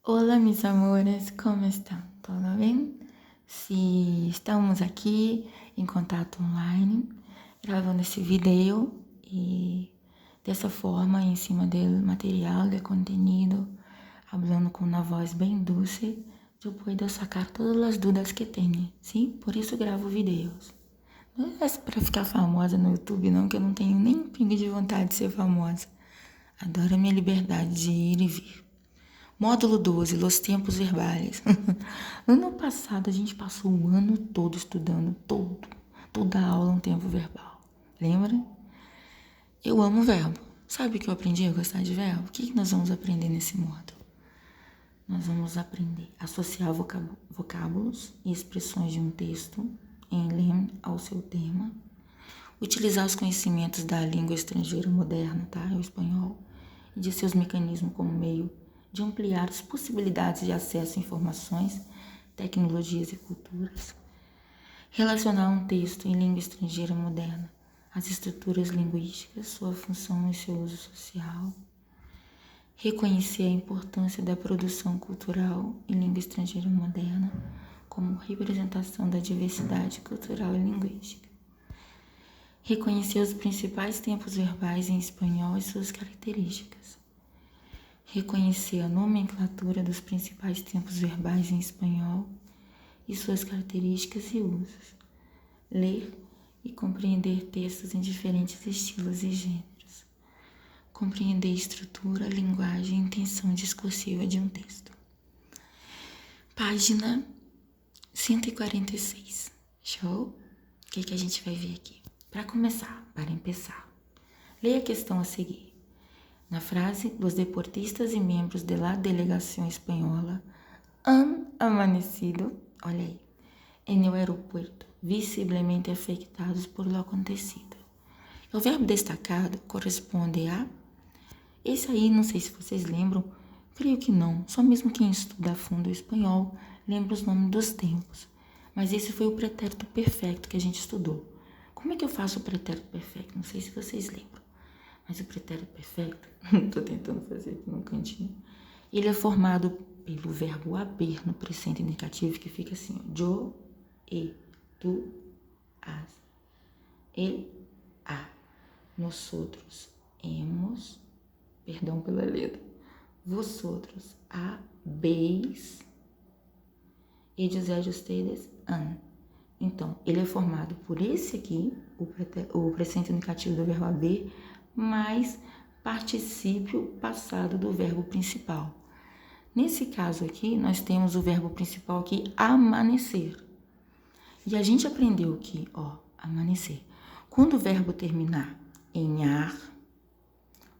Olá, mis amores, como estão? Tudo bem? Se estamos aqui em contato online, gravando esse vídeo e dessa forma, em cima do material, do contenido, falando com uma voz bem doce, eu posso sacar todas as dúvidas que tenho, sim? Por isso gravo vídeos. Não é para ficar famosa no YouTube, não, que eu não tenho nem pingo de vontade de ser famosa. Adoro a minha liberdade de ir e vir. Módulo 12, Los Tempos Verbais. Ano passado a gente passou o ano todo estudando, toda a aula um tempo verbal. Lembra? Eu amo verbo. Sabe o que eu aprendi a gostar de verbo? O que nós vamos aprender nesse módulo? Nós vamos aprender a associar vocábulos e expressões de um texto em lema ao seu tema, utilizar os conhecimentos da língua estrangeira moderna, tá? O espanhol, e de seus mecanismos como meio de ampliar as possibilidades de acesso a informações, tecnologias e culturas. Relacionar um texto em língua estrangeira moderna, as estruturas linguísticas, sua função e seu uso social. Reconhecer a importância da produção cultural em língua estrangeira moderna como representação da diversidade cultural e linguística. Reconhecer os principais tempos verbais em espanhol e suas características. Reconhecer a nomenclatura dos principais tempos verbais em espanhol e suas características e usos. Ler e compreender textos em diferentes estilos e gêneros. Compreender a estrutura, linguagem e intenção discursiva de um texto. Página 146. Show? O que a gente vai ver aqui? Para começar, para empezar, leia a questão a seguir. Na frase, os deportistas e membros de la delegação espanhola han amanecido, olha aí, em el aeropuerto, visivelmente afetados por lo acontecido. O verbo destacado corresponde a... Esse aí, não sei se vocês lembram, creio que não, só mesmo quem estuda a fundo o espanhol lembra os nomes dos tempos. Mas esse foi o pretérito perfeito que a gente estudou. Como é que eu faço o pretérito perfeito? Não sei se vocês lembram. Mas o pretérito perfeito, estou tentando fazer aqui no cantinho, ele é formado pelo verbo haber no presente indicativo, que fica assim, ó, yo, tu, has, ele, a, nosotros, hemos, perdão pela letra, vosotros, habéis, ellos, ustedes, han. Então, ele é formado por esse aqui, o presente indicativo do verbo haber, mais particípio passado do verbo principal. Nesse caso aqui, nós temos o verbo principal aqui, amanecer. E a gente aprendeu que, amanhecer. Quando o verbo terminar em ar,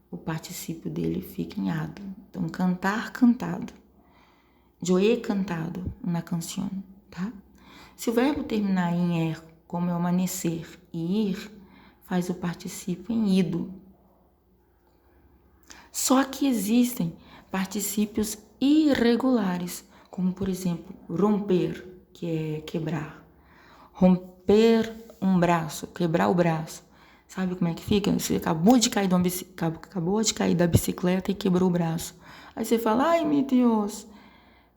o particípio dele fica em ado. Então, cantar, cantado. Yo he cantado una canción, tá? Se o verbo terminar em er, como é o amanhecer, e ir, faz o particípio em ido. Só que existem particípios irregulares, como por exemplo, romper, que é quebrar. Romper um braço, quebrar o braço. Sabe como é que fica? Você acabou de cair da bicicleta e quebrou o braço. Aí você fala, ai meu Deus,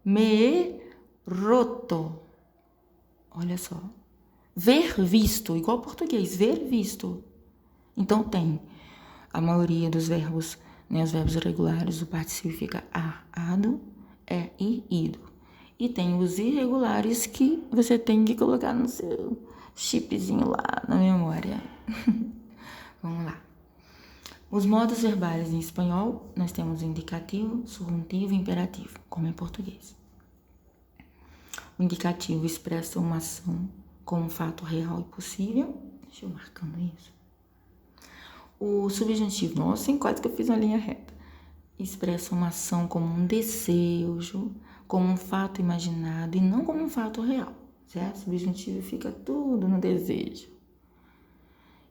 me he roto. Olha só. Ver visto, igual português, ver visto. Então tem a maioria dos verbos, né, os verbos irregulares, o particípio fica ado, é e ido. E tem os irregulares que você tem que colocar no seu chipzinho lá na memória. Vamos lá. Os modos verbais em espanhol, nós temos o indicativo, subjuntivo e imperativo, como em português. O indicativo expressa uma ação como um fato real e possível. Deixa eu marcando isso. O subjuntivo, nossa, quase que eu fiz uma linha reta. Expressa uma ação como um desejo, como um fato imaginado e não como um fato real, certo? O subjuntivo fica tudo no desejo.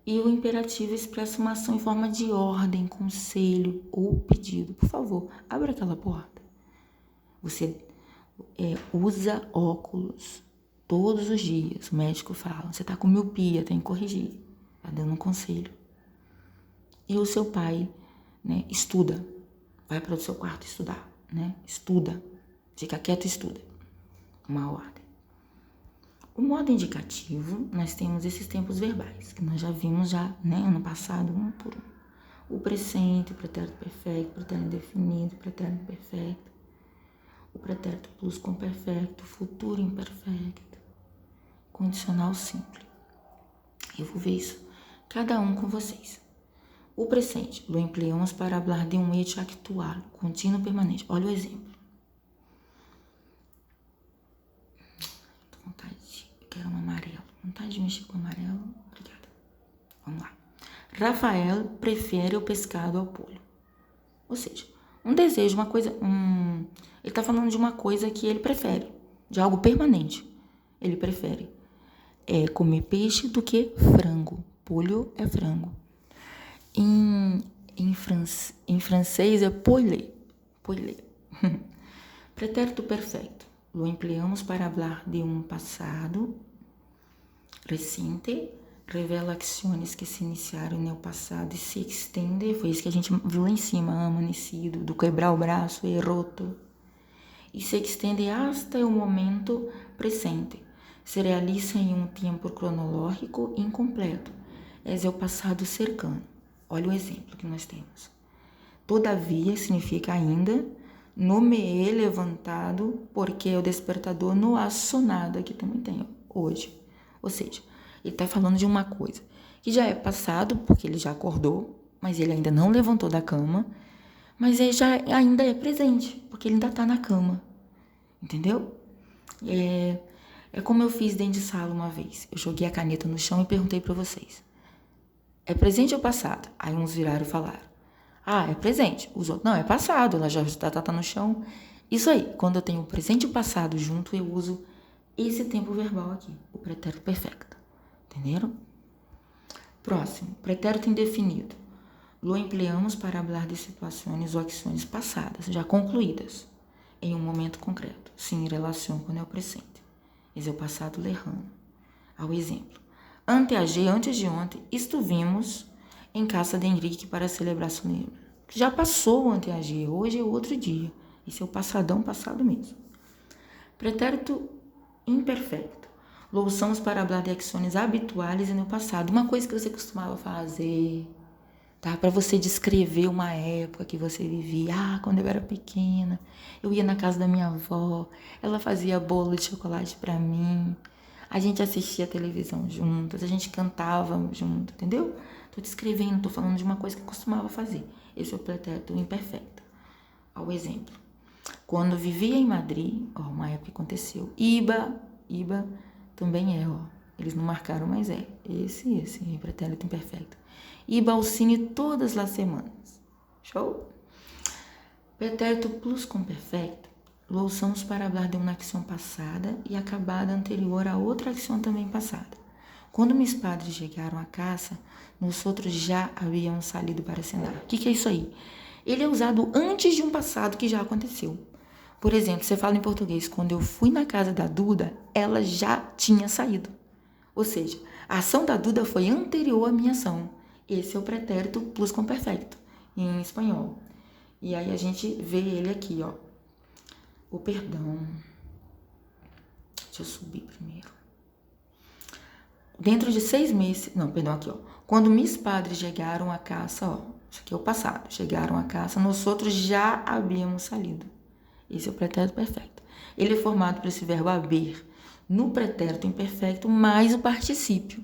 E o imperativo expressa uma ação em forma de ordem, conselho ou pedido. Por favor, abra aquela porta. Você usa óculos todos os dias. O médico fala, você está com miopia, tem que corrigir. Está dando um conselho. E o seu pai, né, estuda. Vai para o seu quarto estudar, né? Estuda. Fica quieto e estuda. Uma ordem. O modo indicativo, nós temos esses tempos verbais, que nós já vimos ano passado, um por um. O presente, pretérito perfeito, pretérito indefinido, pretérito perfeito. O pretérito plusquamperfeito, futuro imperfeito. Condicional simples. Eu vou ver isso, cada um com vocês. O presente, lo empleamos para falar de um hecho actual, contínuo permanente. Olha o exemplo. Tô com vontade, eu quero um amarelo. Vontade de mexer com amarelo. Obrigada. Vamos lá. Rafael prefere o pescado ao polho. Ou seja, um desejo, uma coisa... ele tá falando de uma coisa que ele prefere, de algo permanente. Ele prefere comer peixe do que frango. Polho é frango. Em francês é poilé. Pretérito perfeito. Lo empleamos para falar de um passado recente, revela ações que se iniciaram no passado e se estende. Foi isso que a gente viu lá em cima, amanhecido, do quebrar o braço e roto. E se estende hasta o momento presente. Se realiza em um tempo cronológico incompleto. É o passado cercano. Olha o exemplo que nós temos. Todavia significa ainda, no me levantado, porque o despertador não há sonado, aqui também tem, hoje. Ou seja, ele está falando de uma coisa que já é passado, porque ele já acordou, mas ele ainda não levantou da cama, mas ele já ainda é presente, porque ele ainda está na cama. Entendeu? É como eu fiz dentro de sala uma vez. Eu joguei a caneta no chão e perguntei para vocês. É presente ou passado? Aí uns viraram e falaram. Ah, é presente. Os outros, não, é passado. Ela já está no chão. Isso aí, quando eu tenho o presente e o passado junto, eu uso esse tempo verbal aqui, o pretérito perfeito. Entenderam? Próximo, pretérito indefinido. Lo empleamos para falar de situações ou ações passadas, já concluídas, em um momento concreto, sim, em relação com o presente. Esse é o passado lejano. Ao exemplo. Anteager, antes de ontem, estuvimos em casa de Henrique para celebrar solene. Já passou o anteager, hoje é outro dia. Esse é o passadão, passado mesmo. Pretérito imperfeito. Lo usamos para falar de ações habituais no passado. Uma coisa que você costumava fazer, tá? Para você descrever uma época que você vivia. Ah, quando eu era pequena, eu ia na casa da minha avó, ela fazia bolo de chocolate para mim. A gente assistia televisão juntas, a gente cantava junto, entendeu? Tô descrevendo, tô falando de uma coisa que eu costumava fazer. Esse é o pretérito imperfeito. Ao exemplo. Quando vivia em Madrid, uma época que aconteceu. Iba também eles não marcaram, mas esse pretérito imperfeito. Iba ao cine todas as semanas. Show? Pretérito plusquamperfeito. Lo usamos para falar de uma ação passada e acabada anterior a outra ação também passada. Quando meus padres chegaram à casa, nós outros já havíamos saído para cenar. O que é isso aí? Ele é usado antes de um passado que já aconteceu. Por exemplo, você fala em português, quando eu fui na casa da Duda, ela já tinha saído. Ou seja, a ação da Duda foi anterior à minha ação. Esse é o pretérito plusquamperfeito em espanhol. E aí a gente vê ele aqui, o perdão. Deixa eu subir primeiro. Dentro de 6 meses... Não, perdão, aqui, Quando meus padres chegaram à casa, isso aqui é o passado. Chegaram à casa, nós outros já havíamos saído. Esse é o pretérito perfeito. Ele é formado por esse verbo haver no pretérito imperfeito mais o particípio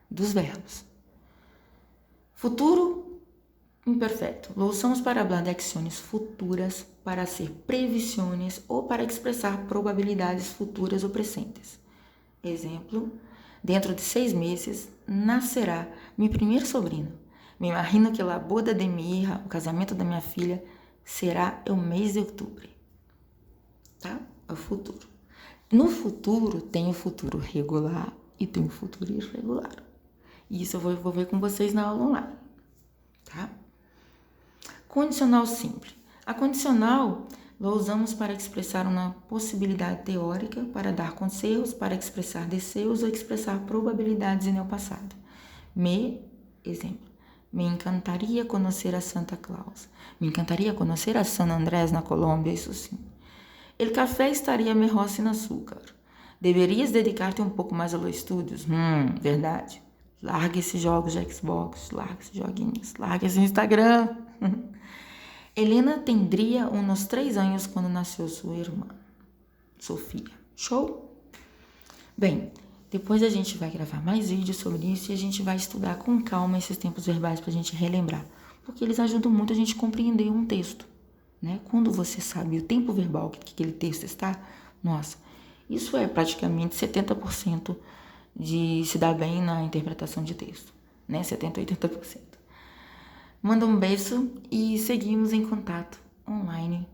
dos verbos. Futuro imperfeito. Lo usamos para falar de ações futuras, para hacer previsões ou para expressar probabilidades futuras ou presentes. Exemplo, dentro de 6 meses nascerá meu primeiro sobrinho. Me imagino que a boda de minha hija, o casamento da minha filha, será o mês de outubro. Tá? É o futuro. No futuro, tem o futuro regular e tem o futuro irregular. Isso eu vou ver com vocês na aula online. Tá? Condicional simples. A condicional nós usamos para expressar uma possibilidade teórica, para dar conselhos, para expressar desejos ou expressar probabilidades no passado. Exemplo, me encantaria conhecer a Santa Claus. Me encantaria conhecer a San Andrés na Colômbia, isso sim. El café estaria melhor sem açúcar. Deverias dedicar-te um pouco mais aos estudos. Verdade. Larga esses jogos de Xbox, larga esses joguinhos, larga esse Instagram. Helena tendria uns 3 anos quando nasceu sua irmã, Sofia. Show? Bem, depois a gente vai gravar mais vídeos sobre isso e a gente vai estudar com calma esses tempos verbais para a gente relembrar, porque eles ajudam muito a gente compreender um texto, né? Quando você sabe o tempo verbal que aquele texto está, nossa, isso é praticamente 70% de se dar bem na interpretação de texto, né? 70, 80%. Manda um beijo e seguimos em contato online